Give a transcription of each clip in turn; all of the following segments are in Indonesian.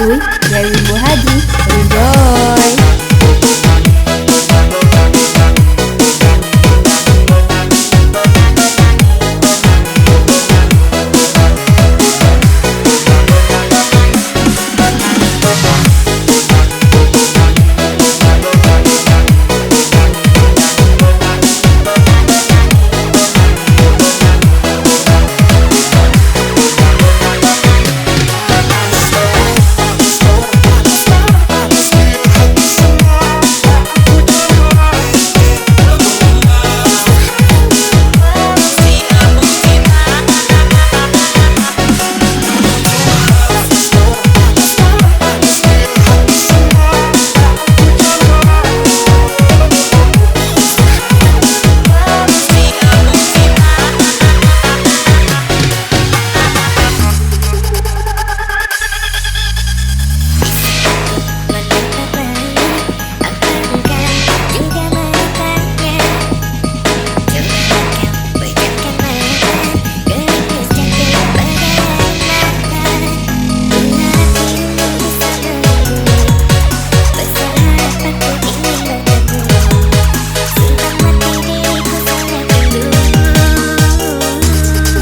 Santuy dari Bu Haji. Enjoy!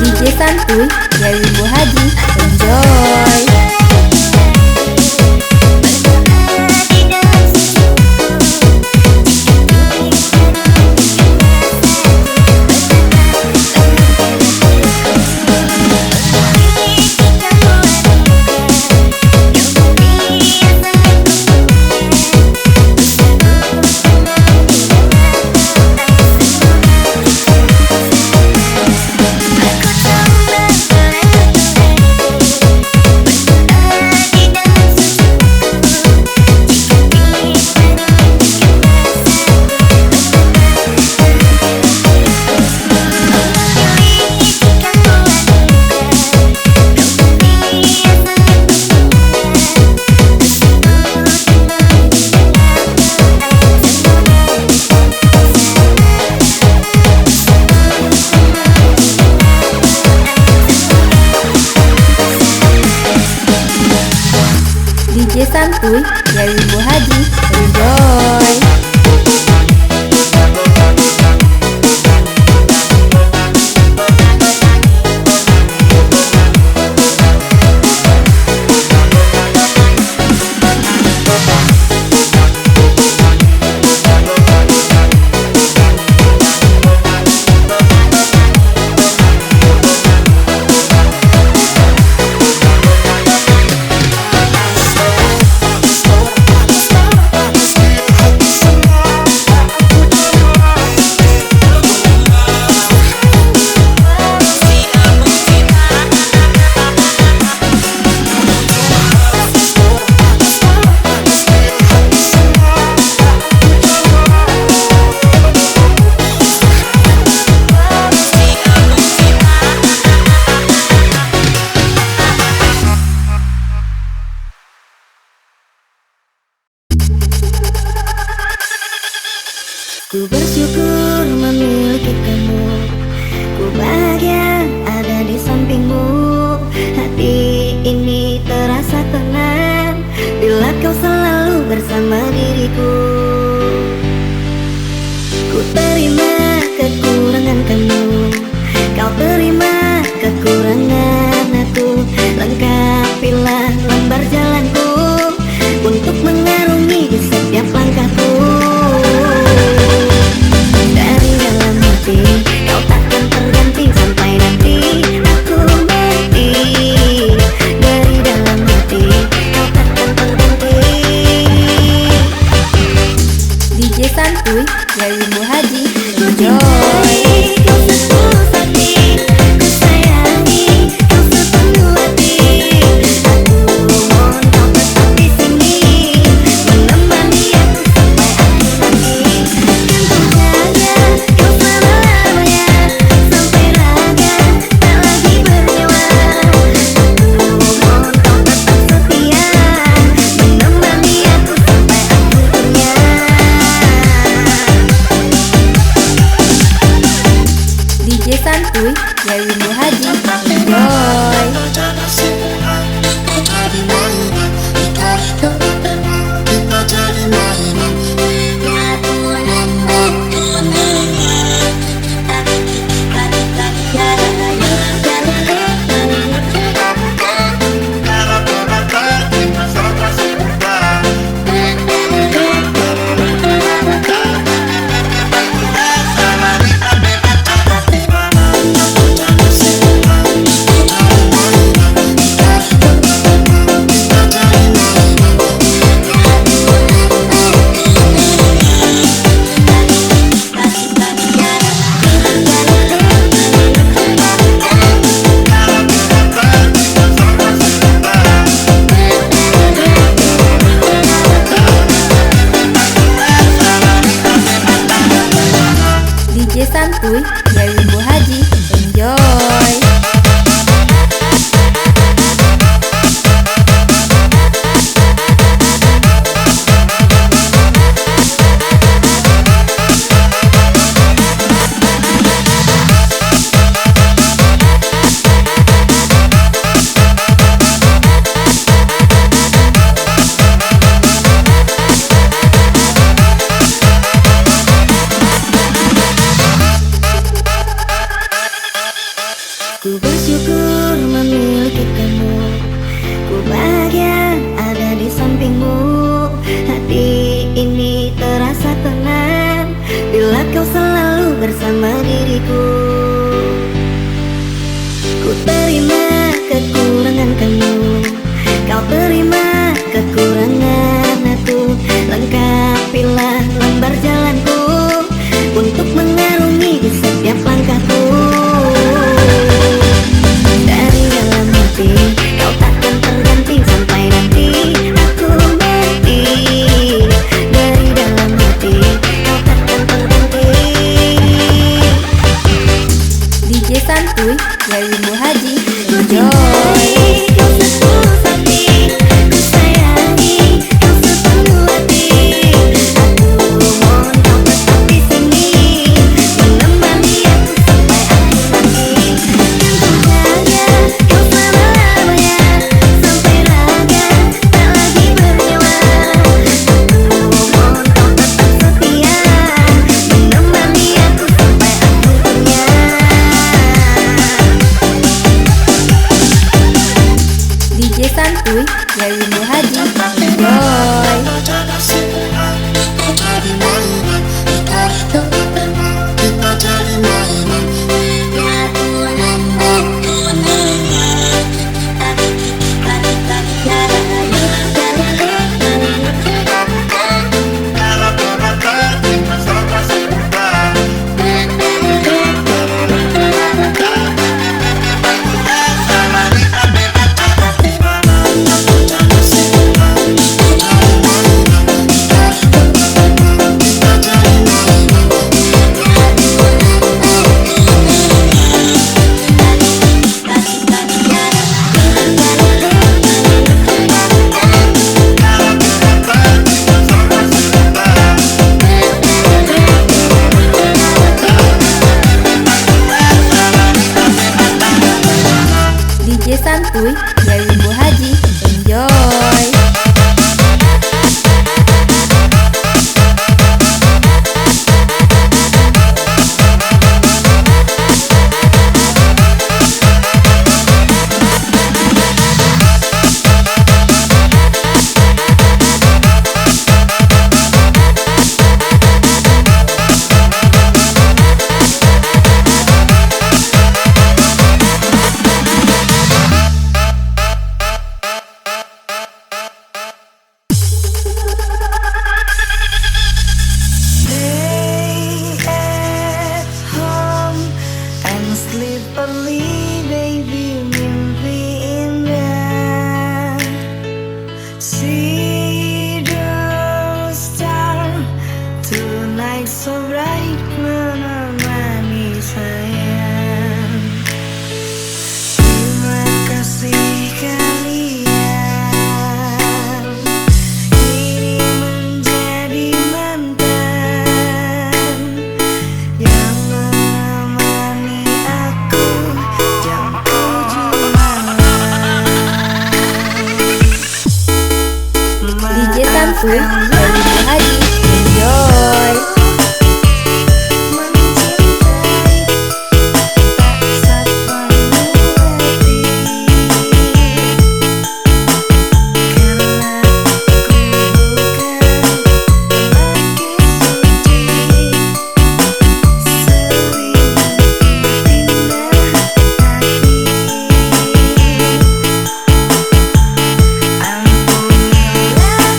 DJ Santuy dari Bu Haji. Enjoy! DJ Santuy dari Bu Haji. Enjoy! Ku bersyukur memiliki kamu, ku bahagia ada di sampingmu. Hati ini terasa tenang bila kau selalu bersama diriku. Ku terima kekurangan kamu, kau terima kekurangan aku. Lengkapilah lembar jalanku untuk mengarungi di setiap langkahku. Kau takkan terganti sampai nanti aku mati. Dari dalam hati kau takkan terganti. DJ Santuy dari Bu Haji. Enjoy! Kau setulus hati, ku sayangi. santuy dari Bu Haji. Enjoy. Ku bersyukur memiliki kamu, ku bahagia ada di sampingmu. Hati ini terasa tenang bila kau selalu bersama diriku. Ku terima kekurangan kamu, kau terima kekurangan aku. Lengkapilah lembar jalanku untuk mengarungi di setiap langkahku. Dari dalam hati kau takkan terganti sampai nanti aku mati. Dari dalam hati kau takkan terganti. DJ santuy dari Bu Haji. Ku Enjoy. cintai kau setulus hati, ku sayangi kau sepenuh hati. Aku mohon kau tetap di sini, menemani aku sampai akhir nanti. Yang terjaga kau selama-lamanya, sampai raga tak lagi bernyawa. Aku mohon kau tetap setia, menemani aku sampai akhirnya. DJ santuy dari Bu Haji. Enjoy. DJ santuy dari Bu Haji. Enjoy. Stay at home and sleep early, baby, mimpi indah. See the star tonight so bright, menemani sayang. Terima kasih kalian kini menjadi mantan yang menemani aku jam 7 malam. DJ santuy dari Bu Haji. Enjoy. Mencintai tak sepenuh hati, karena aku bukan lelaki suci. Seribu indah hati, ampunilah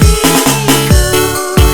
diriku.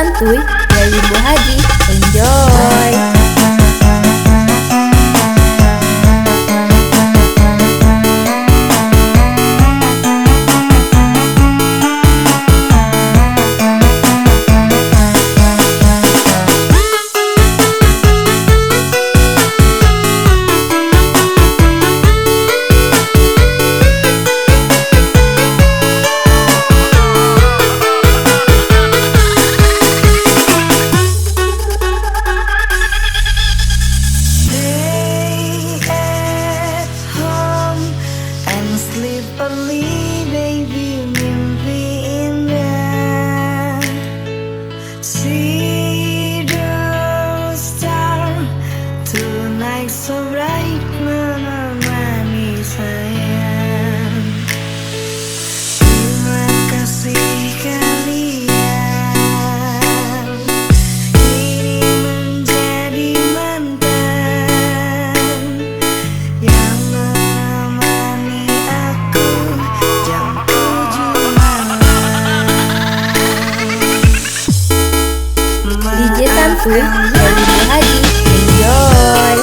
Santuy dari Bu Hadi. Enjoy. DJ Santuy dari Bu Hadi. Enjoy.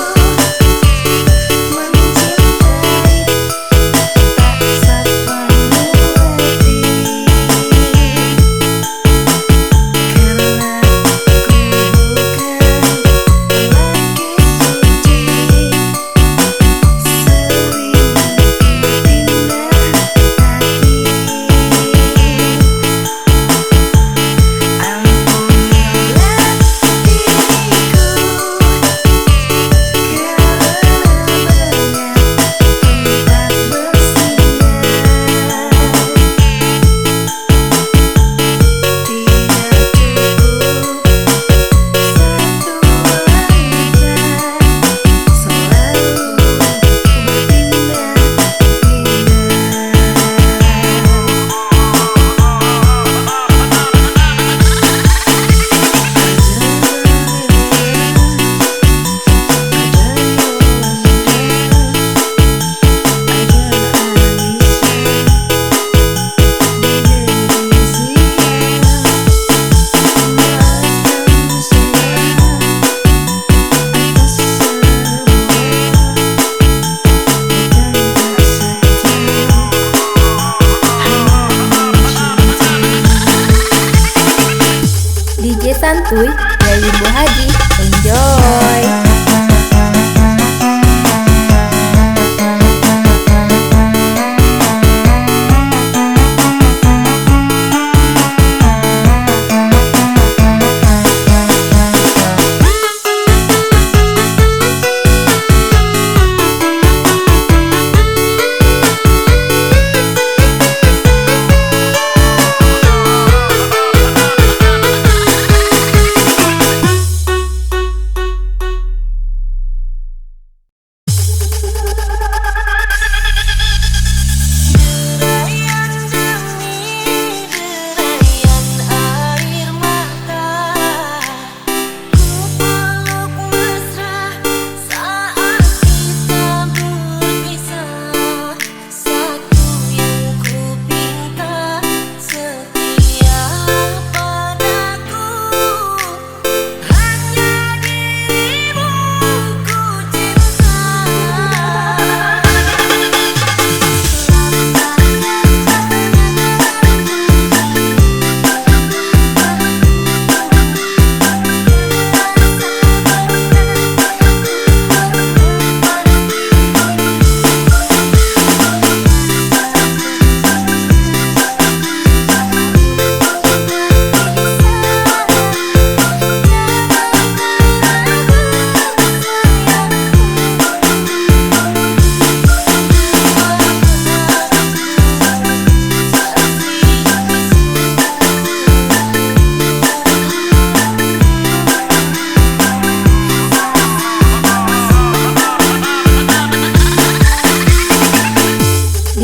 DJ Santuy dari Bu Hadi. Enjoy.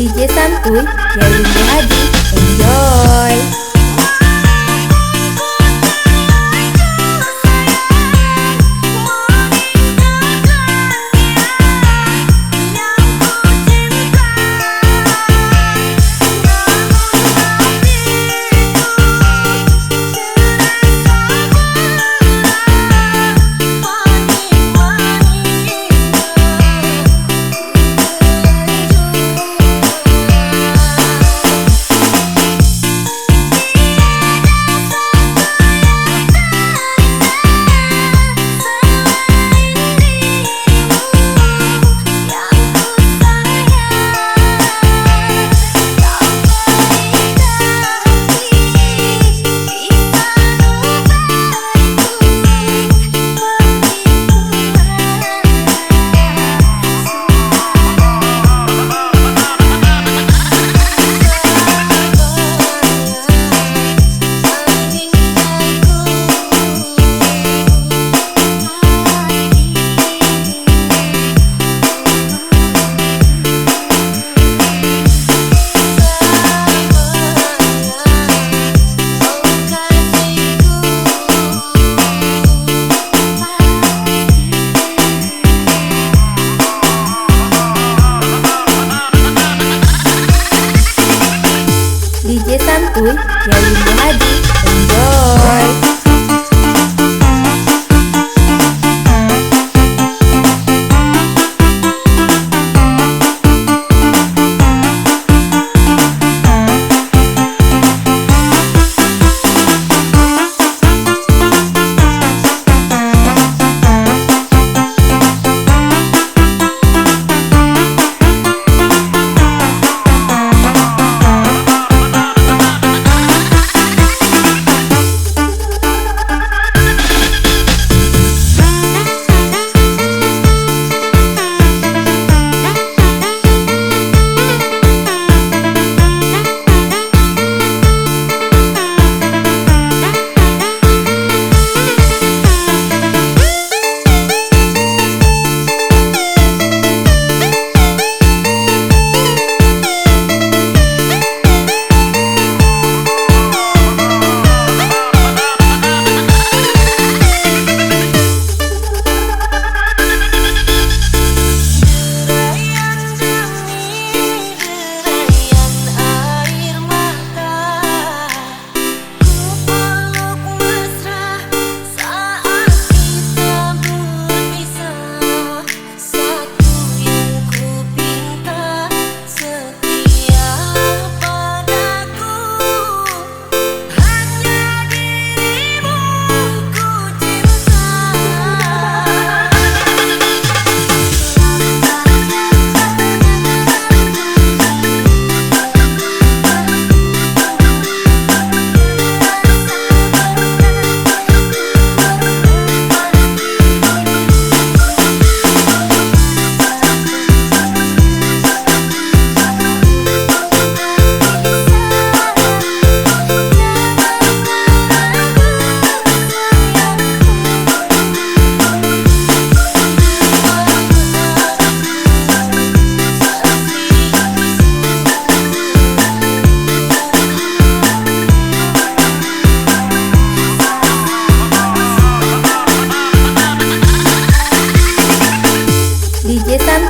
DJ Santuy dari Bu Hadi. Enjoy.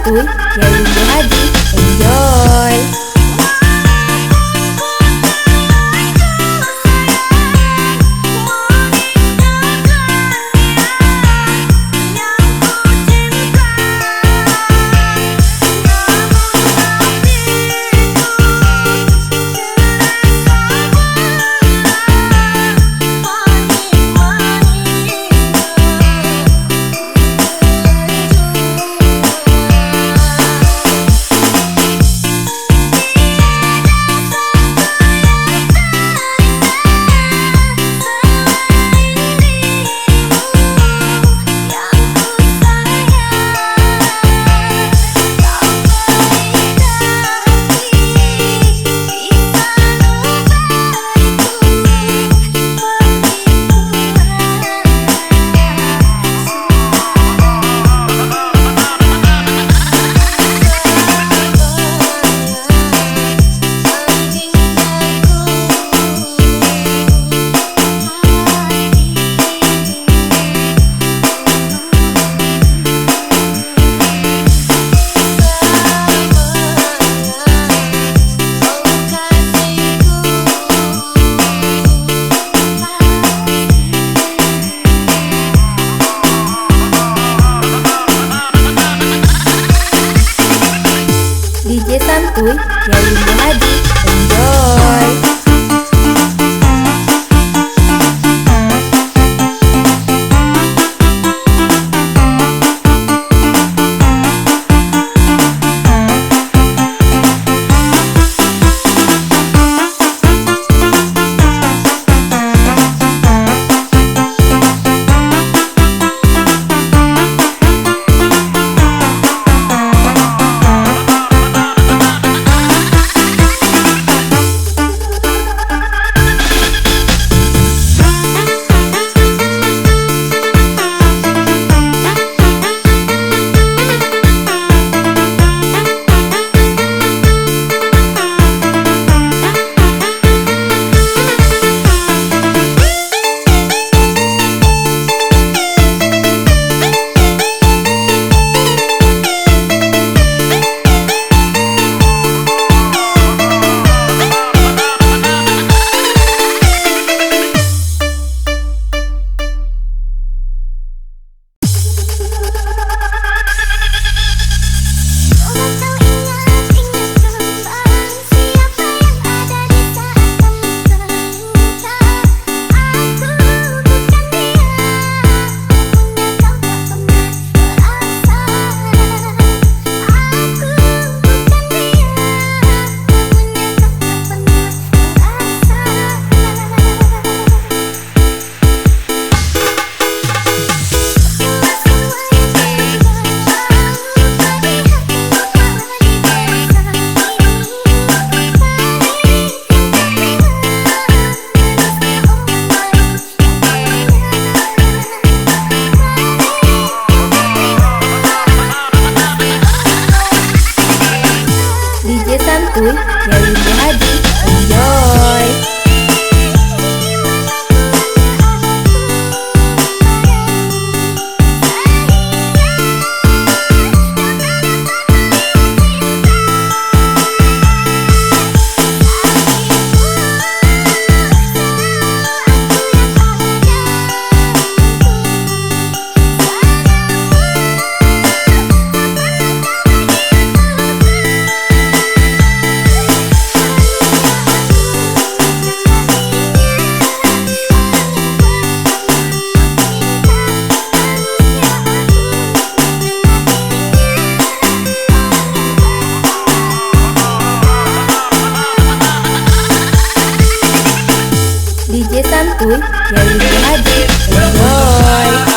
Santuy dari Ibu Hadi. Enjoy. DJ Santuy dari Ibu Hadi. Enjoy. DJ Santuy dari Ibu Hadi. Enjoy. DJ Santuy dari Ibu Hadi. Enjoy.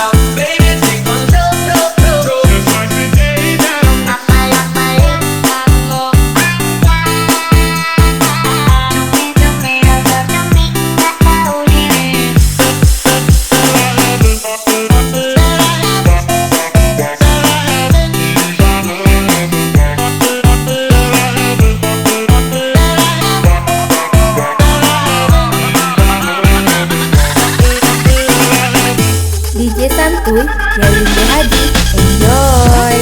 DJ Santuy dari Ibu Hadi. Enjoy.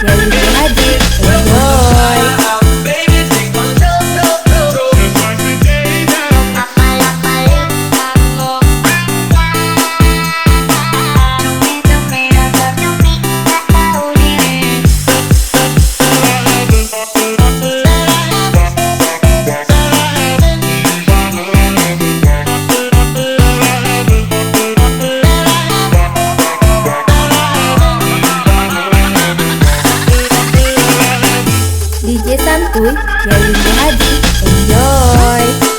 Yeri Muhadi. Enjoy. DJ Santuy, Yeri Muhadi. Enjoy.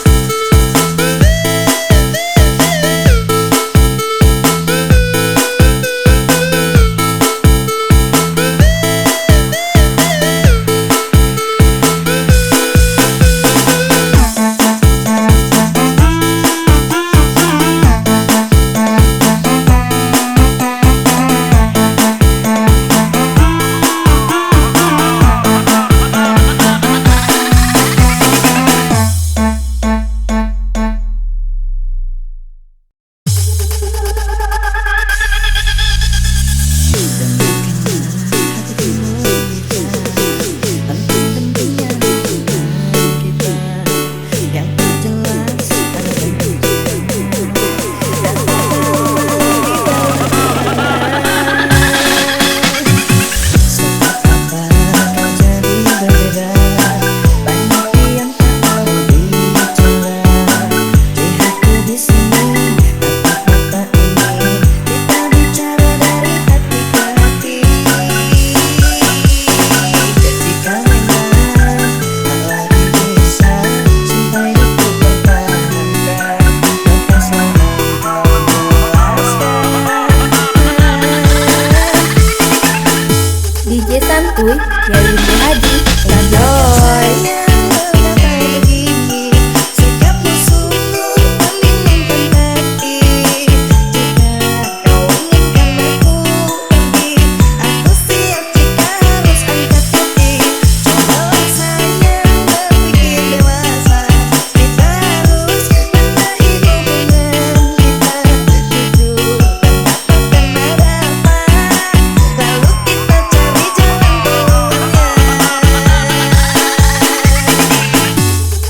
DJ Santuy, Yeri Muhadi. Enjoy.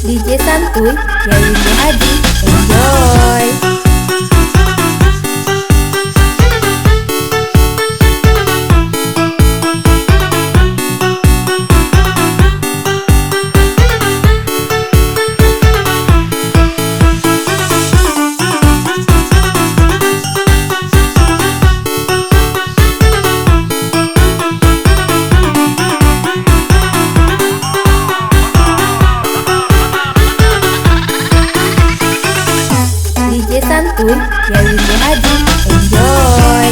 DJ Santuy, Yeri Muhadi. Enjoy. DJ Santuy, Yeri Muhadi. Enjoy.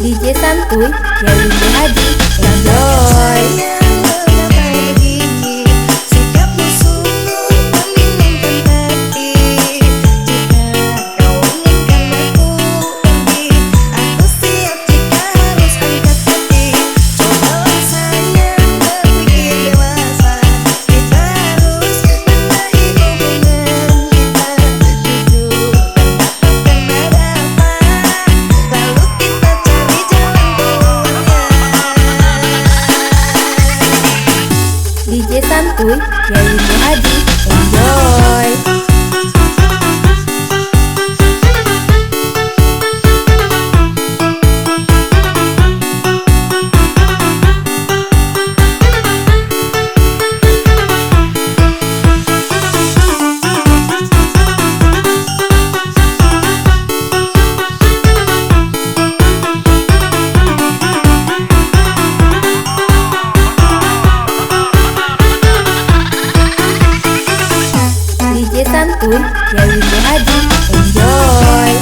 DJ Santuy, Yeri Muhadi. Enjoy. Lalu Santuy dari Ibu Hadi. Enjoy! DJ Santuy dari Ibu Hadi. Enjoy!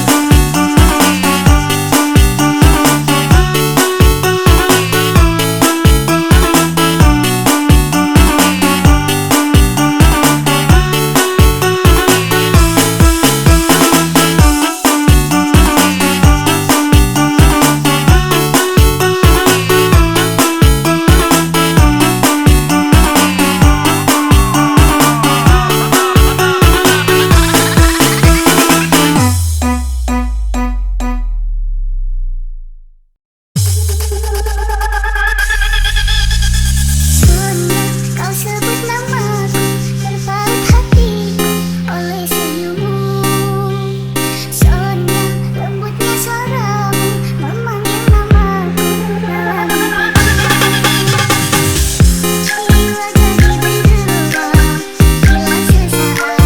Kau sebut namaku, terpaut hatiku oleh senyummu. Soalnya lembutnya suaramu memanggil namaku dalam hatiku. Jiwa jadi bergerak bila sesaat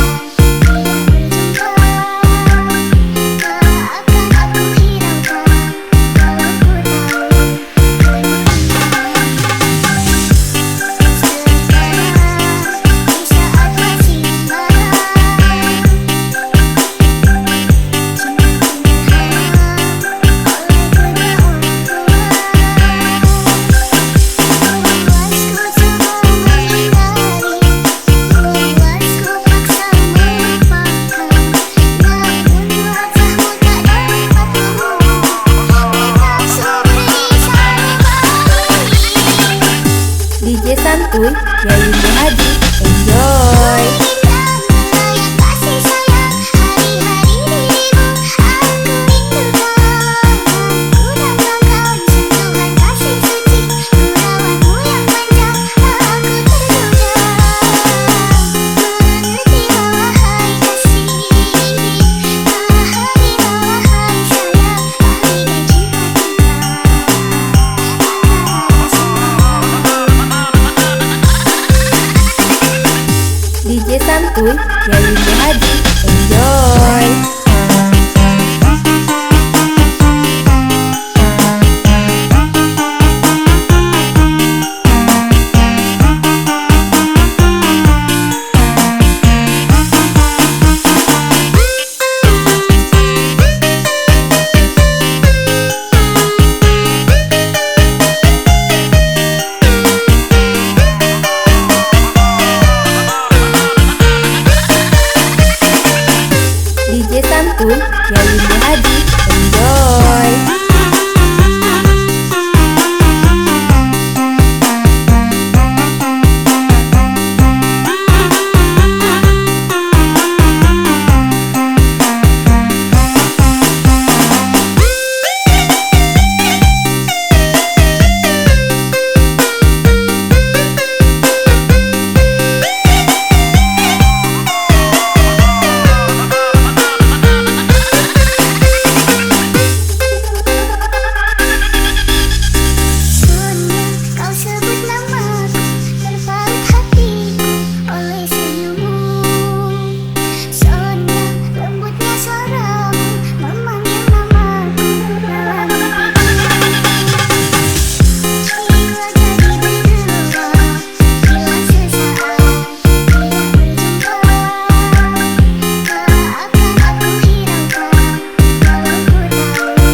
tidak berjumpa. Tak akan aku hiraukan walau ku tahu DJ Santuy dari Ibu Hadi. Enjoy! DJ Santuy dari Ibu Hadi. Enjoy! DJ Santuy dari Ibu Hadi. Enjoy! Kau sebut namaku, terpaut hatiku oleh senyummu. Soalnya lembutnya suaramu memanggil namaku dalam hatiku. Jiwa jadi bergerak bila sesaat tidak berjumpa. Tak akan aku hiraukan walau ku tahu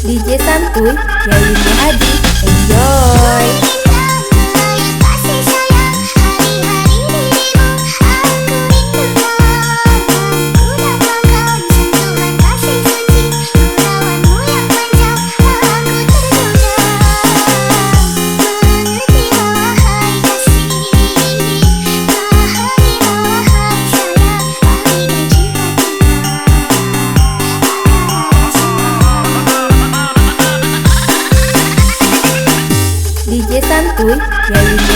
DJ Santuy dari Ibu Hadi. Enjoy! Uy dari